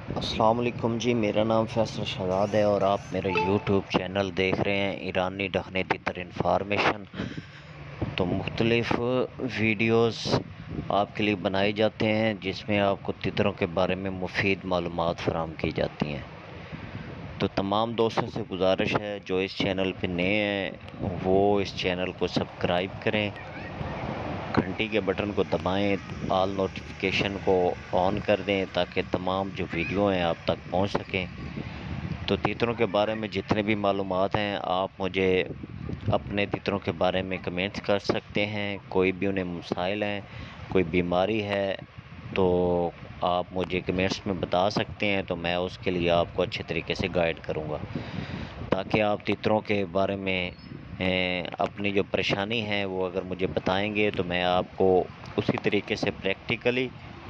السلام علیکم جی، میرا نام فیصل شہزاد ہے اور آپ میرا یوٹیوب چینل دیکھ رہے ہیں ایرانی ڈھکنے تیتر انفارمیشن۔ تو مختلف ویڈیوز آپ کے لیے بنائی جاتے ہیں جس میں آپ کو تیتروں کے بارے میں مفید معلومات فراہم کی جاتی ہیں۔ تو تمام دوستوں سے گزارش ہے جو اس چینل پہ نئے ہیں وہ اس چینل کو سبسکرائب کریں، گھنٹی کے بٹن کو دبائیں، آل نوٹیفیکیشن کو آن کر دیں تاکہ تمام جو ویڈیو ہیں آپ تک پہنچ سکیں۔ تو تیتروں کے بارے میں جتنے بھی معلومات ہیں آپ مجھے اپنے تیتروں کے بارے میں کمنٹس کر سکتے ہیں، کوئی بھی انہیں مسائل ہیں، کوئی بیماری ہے تو آپ مجھے کمنٹس میں بتا سکتے ہیں، تو میں اس کے لیے آپ کو اچھے طریقے سے گائیڈ کروں گا تاکہ آپ تیتروں کے بارے میں اپنی جو پریشانی ہے وہ اگر مجھے بتائیں گے تو میں آپ کو اسی طریقے سے پریکٹیکلی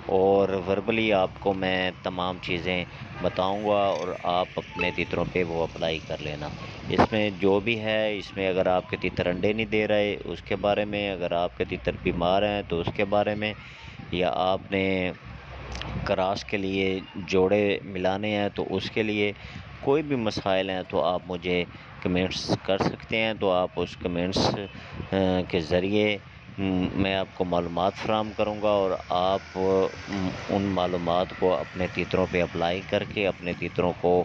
اور وربلی آپ کو میں تمام چیزیں بتاؤں گا اور آپ اپنے تیتروں پہ وہ اپلائی کر لینا۔ اس میں جو بھی ہے، اس میں اگر آپ کے تیتر انڈے نہیں دے رہے اس کے بارے میں، اگر آپ کے تیتر بیمار ہیں تو اس کے بارے میں، یا آپ نے کراس کے لیے جوڑے ملانے ہیں تو اس کے لیے کوئی بھی مسائل ہیں تو آپ مجھے کمنٹس کر سکتے ہیں۔ تو آپ اس کمنٹس کے ذریعے میں آپ کو معلومات فراہم کروں گا اور آپ ان معلومات کو اپنے تیتروں پہ اپلائی کر کے اپنے تیتروں کو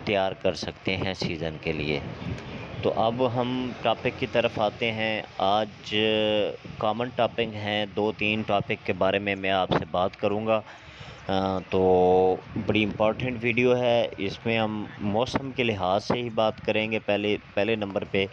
تیار کر سکتے ہیں سیزن کے لیے۔ تو اب ہم ٹاپک کی طرف آتے ہیں۔ آج کامن ٹاپک ہیں، دو تین ٹاپک کے بارے میں آپ سے بات کروں گا۔ تو بڑی امپورٹنٹ ویڈیو ہے، اس میں ہم موسم کے لحاظ سے ہی بات کریں گے پہلے نمبر پہ،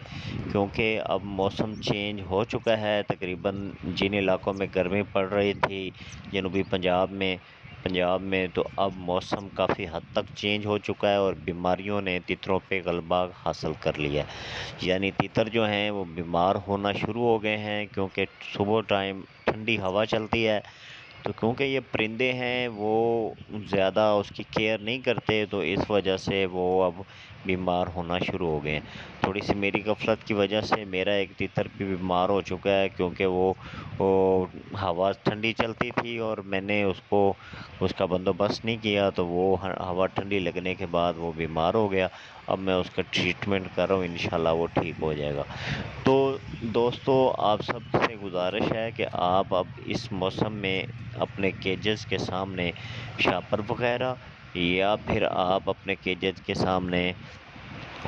کیونکہ اب موسم چینج ہو چکا ہے۔ تقریباً جن علاقوں میں گرمی پڑ رہی تھی جنوبی پنجاب میں تو اب موسم کافی حد تک چینج ہو چکا ہے اور بیماریوں نے تیتروں پہ غلبہ حاصل کر لیا ہے، یعنی تیتر جو ہیں وہ بیمار ہونا شروع ہو گئے ہیں، کیونکہ صبح ٹائم ٹھنڈی ہوا چلتی ہے تو کیونکہ یہ پرندے ہیں وہ زیادہ اس کی کیئر نہیں کرتے تو اس وجہ سے وہ اب بیمار ہونا شروع ہو گئے ہیں۔ تھوڑی سی میری غفلت کی وجہ سے میرا ایک تیتر بھی بیمار ہو چکا ہے، کیونکہ وہ ہوا ٹھنڈی چلتی تھی اور میں نے اس کا بندوبست نہیں کیا تو وہ ہوا ٹھنڈی لگنے کے بعد وہ بیمار ہو گیا۔ اب میں اس کا ٹریٹمنٹ کر رہا ہوں، انشاءاللہ وہ ٹھیک ہو جائے گا۔ تو دوستو آپ سب سے گزارش ہے کہ آپ اب اس موسم میں اپنے کیجز کے سامنے شاپر وغیرہ یا پھر آپ اپنے کیجز کے سامنے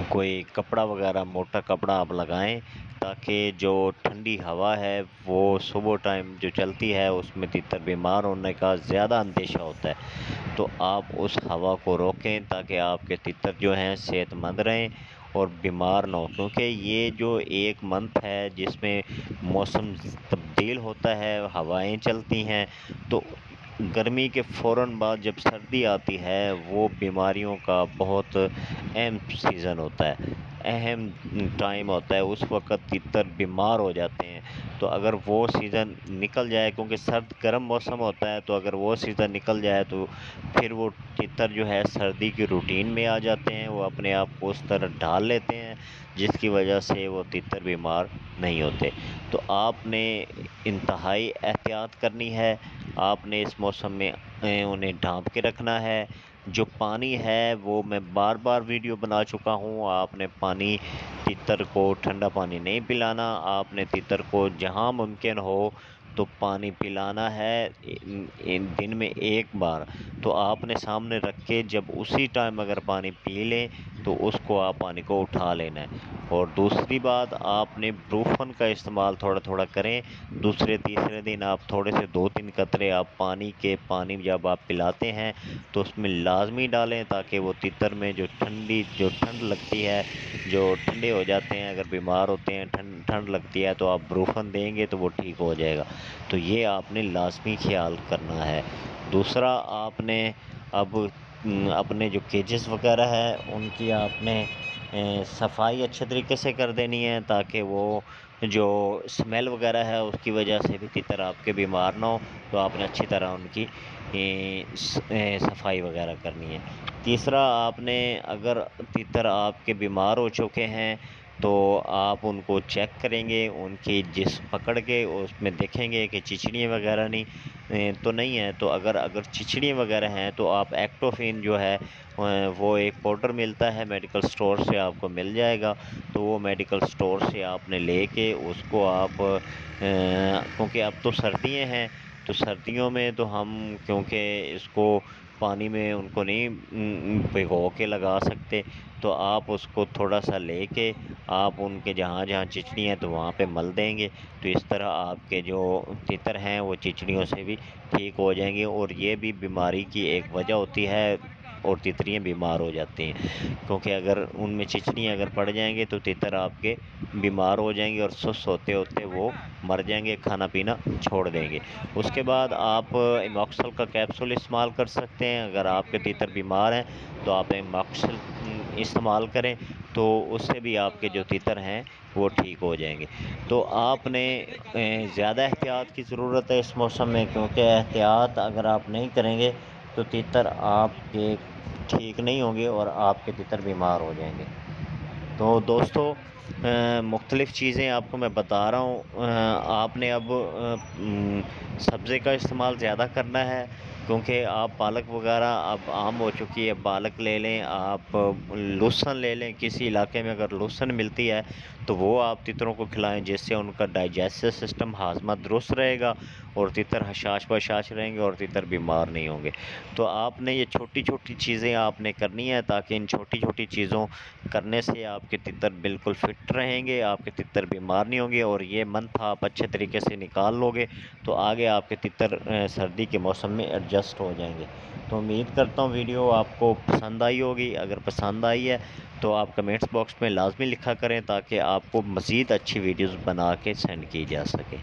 کوئی کپڑا وغیرہ موٹا کپڑا آپ لگائیں، تاکہ جو ٹھنڈی ہوا ہے وہ صبح ٹائم جو چلتی ہے اس میں تیتر بیمار ہونے کا زیادہ اندیشہ ہوتا ہے، تو آپ اس ہوا کو روکیں تاکہ آپ کے تیتر جو ہیں صحت مند رہیں اور بیمار نہ ہو، کیونکہ یہ جو ایک منتھ ہے جس میں موسم تبدیل ہوتا ہے، ہوائیں چلتی ہیں، تو گرمی کے فوراً بعد جب سردی آتی ہے وہ بیماریوں کا بہت اہم سیزن ہوتا ہے، اہم ٹائم ہوتا ہے، اس وقت تیتر بیمار ہو جاتے ہیں۔ تو اگر وہ سیزن نکل جائے، کیونکہ سرد گرم موسم ہوتا ہے، تو اگر وہ سیزن نکل جائے تو پھر وہ تیتر جو ہے سردی کی روٹین میں آ جاتے ہیں، وہ اپنے آپ کو اس طرح ڈھال لیتے ہیں جس کی وجہ سے وہ تیتر بیمار نہیں ہوتے۔ تو آپ نے انتہائی احتیاط کرنی ہے، آپ نے اس موسم میں انہیں ڈھانپ کے رکھنا ہے۔ جو پانی ہے وہ میں بار بار ویڈیو بنا چکا ہوں، آپ نے تیتر کو ٹھنڈا پانی نہیں پلانا، آپ نے تیتر کو جہاں ممکن ہو تو پانی پلانا ہے دن میں ایک بار، تو آپ نے سامنے رکھ کے جب اسی ٹائم اگر پانی پی لیں تو اس کو آپ پانی کو اٹھا لینا ہے۔ اور دوسری بات، آپ نے بروفن کا استعمال تھوڑا تھوڑا کریں، دوسرے تیسرے دن آپ تھوڑے سے 2-3 قطرے آپ پانی جب آپ پلاتے ہیں تو اس میں لازمی ڈالیں، تاکہ وہ تیتر میں جو ٹھنڈ لگتی ہے، جو ٹھنڈے ہو جاتے ہیں، اگر بیمار ہوتے ہیں ٹھنڈ لگتی ہے تو آپ بروفن دیں گے تو وہ ٹھیک ہو جائے گا۔ تو یہ آپ نے لازمی خیال کرنا ہے۔ دوسرا، آپ نے اب اپنے جو کیجز وغیرہ ہے ان کی آپ نے صفائی اچھے طریقے سے کر دینی ہے، تاکہ وہ جو اسمیل وغیرہ ہے اس کی وجہ سے بھی تیتر آپ کے بیمار نہ ہو، تو آپ نے اچھی طرح ان کی صفائی وغیرہ کرنی ہے۔ تیسرا، آپ نے اگر تیتر آپ کے بیمار ہو چکے ہیں تو آپ ان کو چیک کریں گے، ان کی جسم پکڑ کے اس میں دیکھیں گے کہ چچڑیاں وغیرہ تو نہیں ہیں، تو اگر چچڑیاں وغیرہ ہیں تو آپ ایکٹوفین جو ہے وہ ایک پاؤڈر ملتا ہے میڈیکل سٹور سے، آپ کو مل جائے گا، تو وہ میڈیکل سٹور سے آپ نے لے کے اس کو آپ کیونکہ اب تو سردیاں ہیں، تو سردیوں میں تو ہم کیونکہ اس کو پانی میں ان کو نہیں بھگو کے لگا سکتے، تو آپ اس کو تھوڑا سا لے کے آپ ان کے جہاں جہاں چچڑی ہیں تو وہاں پہ مل دیں گے، تو اس طرح آپ کے جو تتر ہیں وہ چچڑیوں سے بھی ٹھیک ہو جائیں گے، اور یہ بھی بیماری کی ایک وجہ ہوتی ہے، اور تتریاں بیمار ہو جاتی ہیں، کیونکہ اگر ان میں چچڑیاں اگر پڑ جائیں گے تو تتر آپ کے بیمار ہو جائیں گے اور سست ہوتے ہوتے وہ مر جائیں گے، کھانا پینا چھوڑ دیں گے۔ اس کے بعد آپ ایماکسل کا کیپسول استعمال کر سکتے ہیں، اگر آپ کے تتر بیمار ہیں تو آپ ایماکسل استعمال کریں، تو اس سے بھی آپ کے جو تتر ہیں وہ ٹھیک ہو جائیں گے۔ تو آپ نے زیادہ احتیاط کی ضرورت ہے اس موسم میں، کیونکہ احتیاط اگر آپ نہیں کریں گے تو تتر آپ کے ٹھیک نہیں ہوں گے اور آپ کے تتر بیمار ہو جائیں گے۔ تو دوستو مختلف چیزیں آپ کو میں بتا رہا ہوں، آپ نے اب سبزے کا استعمال زیادہ کرنا ہے، کیونکہ آپ پالک وغیرہ اب عام ہو چکی ہے، پالک لے لیں، آپ لہسن لے لیں، کسی علاقے میں اگر لہسن ملتی ہے تو وہ آپ تتروں کو کھلائیں، جس سے ان کا ڈائجسٹو سسٹم ہاضمہ درست رہے گا اور تتر حشاش بشاش رہیں گے اور تتر بیمار نہیں ہوں گے۔ تو آپ نے یہ چھوٹی چھوٹی چیزیں آپ نے کرنی ہیں، تاکہ ان چھوٹی چھوٹی چیزوں کرنے سے آپ کے تتر بالکل فٹ رہیں گے، آپ کے تتر بیمار نہیں ہوں گے، اور یہ منتھ آپ اچھے طریقے سے نکال لو گے تو آگے آپ کے تتر سردی کے موسم میں ایڈجسٹ ہو جائیں گے۔ تو امید کرتا ہوں ویڈیو آپ کو پسند آئی ہوگی، اگر پسند آئی ہے تو آپ کمنٹس باکس میں لازمی لکھا کریں، تاکہ آپ کو مزید اچھی ویڈیوز بنا کے سینڈ کی جا سکے۔